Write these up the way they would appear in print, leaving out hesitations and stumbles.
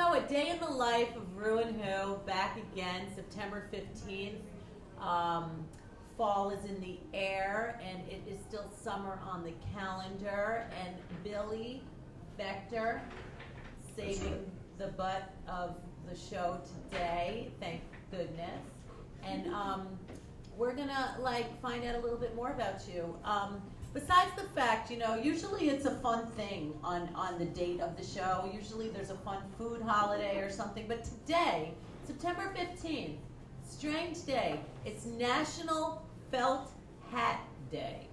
So, a day in the life of ReW and Who, back again, September 15th. Fall is in the air, and it is still summer on the calendar. And BiLLy, VectoR, saving the butt of the show today, thank goodness. And we're gonna find out a little bit more about you. Besides the fact, usually it's a fun thing on the date of the show. Usually there's a fun food holiday or something. But today, September 15th, strange day. It's National Felt Hat Day.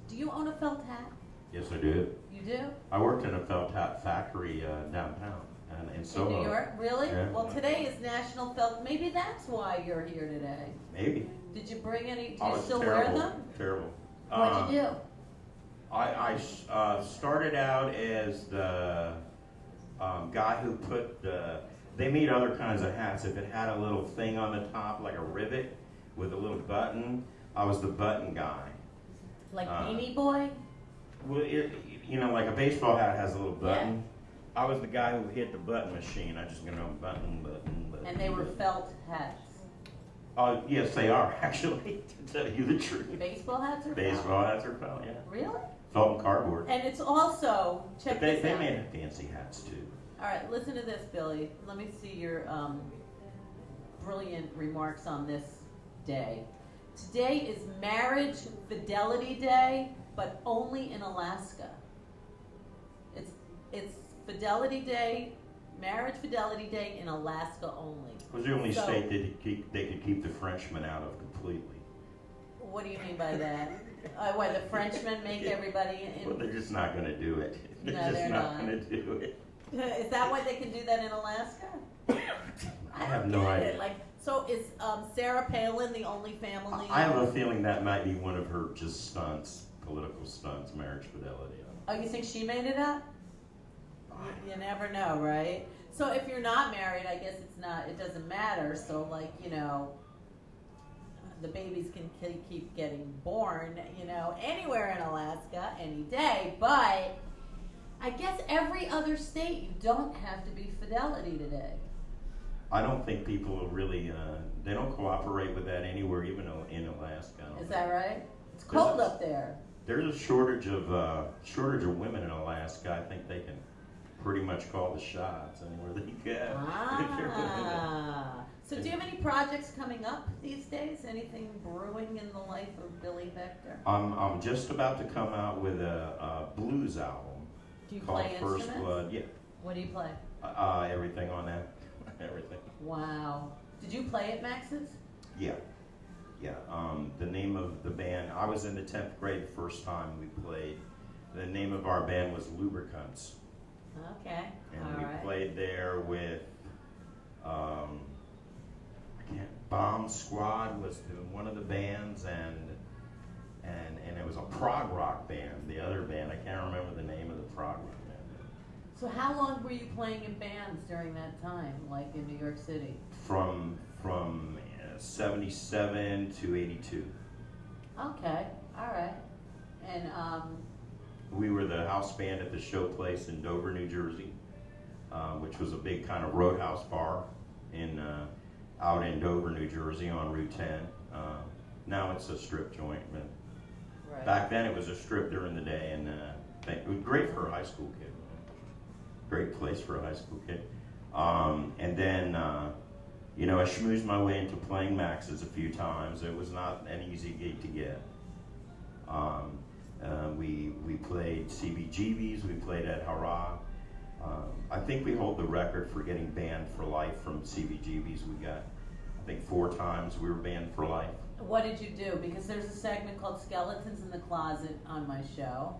Do you own a felt hat? Yes, I do. You do? I worked in a felt hat factory downtown and in Soho. In New York? Really? Yeah. Well, today is National Felt. Maybe that's why you're here today. Maybe. Did you bring any? Do I you was still terrible, wear them? Terrible. What'd you do? I started out as the guy who put they made other kinds of hats. If it had a little thing on the top, like a rivet with a little button, I was the button guy. Like Beanie Boy? Well, like a baseball hat has a little button. Yeah. I was the guy who hit the button machine. I just button. And they were felt hats. Yes, they are, actually, to tell you the truth. Baseball hats are Baseball hats are felt, yeah. Really? Felt and cardboard. And it's also, check this out. They made fancy hats, too. All right, listen to this, BiLLy. Let me see your brilliant remarks on this day. Today is Marriage Fidelity Day, but only in Alaska. It's Fidelity Day, Marriage Fidelity Day in Alaska only. It was the only state they could keep the Frenchmen out of completely. What do you mean by that? Why the Frenchmen make everybody? Well, they're just not going to do it. They're not going to do it. Is that why they can do that in Alaska? I have no idea. So is Sarah Palin the only family? I have a feeling that might be one of her just stunts, political stunts, marriage fidelity. Oh, you think she made it up? You never know, right? So if you're not married, I guess it doesn't matter. So the babies can keep getting born, anywhere in Alaska, any day. But I guess every other state, you don't have to be Fidelity today. I don't think people really, they don't cooperate with that anywhere, even in Alaska. Is that right? It's cold up there. There's a shortage of women in Alaska. I think they can pretty much call the shots anywhere they go. So do you have any projects coming up these days? Anything brewing in the life of BiLLy VectoR? I'm just about to come out with a blues album. Do you called play First instruments? Blood. Yeah. What do you play? Everything on that. Everything. Wow. Did you play at Max's? Yeah. Yeah. The name of the band, I was in the 10th grade the first time we played. The name of our band was Lubricants. Okay. And we played there with, Bomb Squad was one of the bands, and it was a prog rock band, the other band. I can't remember the name of the prog rock band. So how long were you playing in bands during that time, like in New York City? From 77 to 82. Okay, all right. And we were the house band at the show place in Dover, New Jersey, which was a big kind of roadhouse bar out in Dover, New Jersey on Route 10. Now it's a strip joint, but right. Back then it was a strip during the day, and it was great for a high school kid. Great place for a high school kid. And then, I schmoozed my way into playing Max's a few times. It was not an easy gig to get. We played CBGB's, we played at Hurrah. I think we hold the record for getting banned for life from CBGB's. We got, I think, 4 times we were banned for life. What did you do? Because there's a segment called Skeletons in the Closet on my show.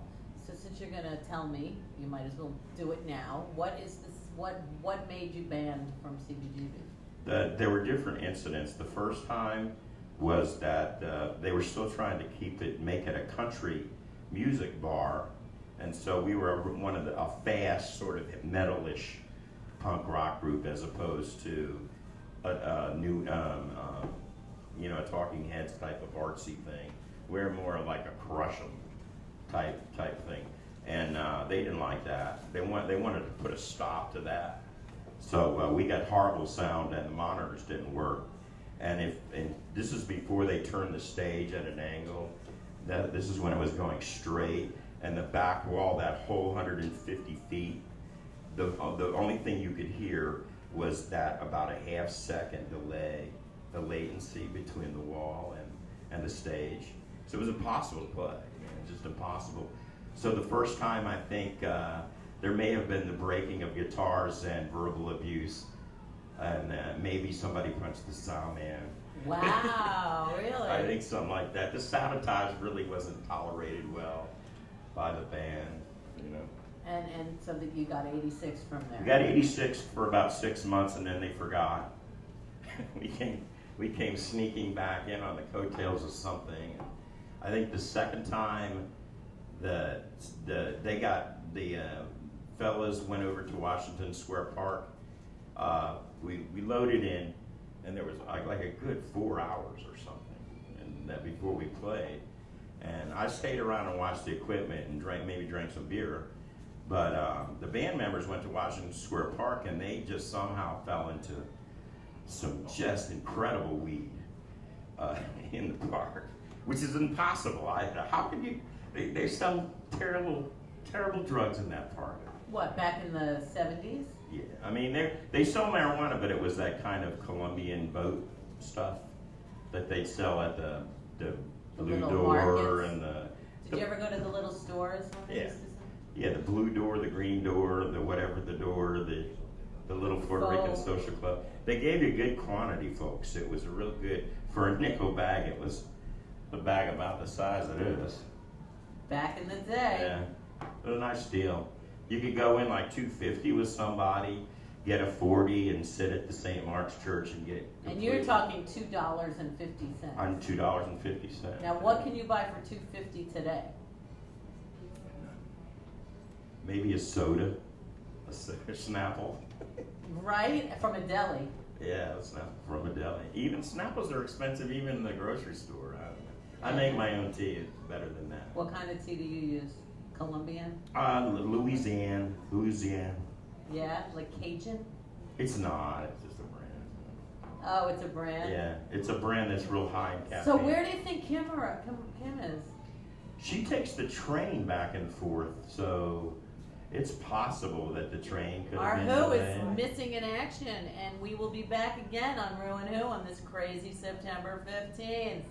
So since you're gonna tell me, you might as well do it now. What is this? What made you banned from CBGB? There were different incidents. The first time was that they were still trying to make it a country music bar, and so we were a fast sort of metalish punk rock group as opposed to a new a Talking Heads type of artsy thing. We're more like a Crush 'em type thing, and they didn't like that. They wanted to put a stop to that, So we got horrible sound, and the monitors didn't work. And this is before they turned the stage at an angle. This is when it was going straight, and the back wall, that whole 150 feet, the only thing you could hear was that about a half-second delay, the latency between the wall and the stage. So it was impossible to play, just impossible. So the first time, I think there may have been the breaking of guitars and verbal abuse, and maybe somebody punched the sound man. Wow, really? I think something like that. The sabotage really wasn't tolerated well by the band, you know. And so that you got 86 from there. We got 86 for about 6 months, and then they forgot. we came sneaking back in on the coattails of something. I think the second time the fellas went over to Washington Square Park. We loaded in, and there was like a good 4 hours or something, and that before we played. And I stayed around and watched the equipment and drank some beer. But the band members went to Washington Square Park, and they just somehow fell into some just incredible weed in the park, which is impossible. How could you? They sell terrible drugs in that park. What, back in the 70s? Yeah, I mean they sell marijuana, but it was that kind of Colombian boat stuff that they'd sell at the Blue Door and the. Did you ever go to the little stores? Yeah. Yeah, the Blue Door, the Green Door, the whatever the door, the little Puerto Rican social club. They gave you good quantity, folks. It was a real good, for a nickel bag, it was a bag about the size of this. Back in the day. Yeah, it was a nice deal. You could go in like $2.50 with somebody, get a 40 and sit at the St. Mark's Church and get. And you're talking $2.50. On $2.50. Now, what can you buy for $2.50 today? Maybe a soda, a Snapple. Right? From a deli. Yeah, a Snapple from a deli. Even Snapples are expensive even in the grocery store. I make my own tea. It's better than that. What kind of tea do you use? Colombian? Louisiana. Yeah, like Cajun? It's not. It's just a brand. Oh, it's a brand? Yeah, it's a brand that's real high in caffeine. So where do you think Kim is? She takes the train back and forth, so it's possible that the train could have been Our Who delayed. is missing in action, and we will be back again on ReW and Who on this crazy September 15th.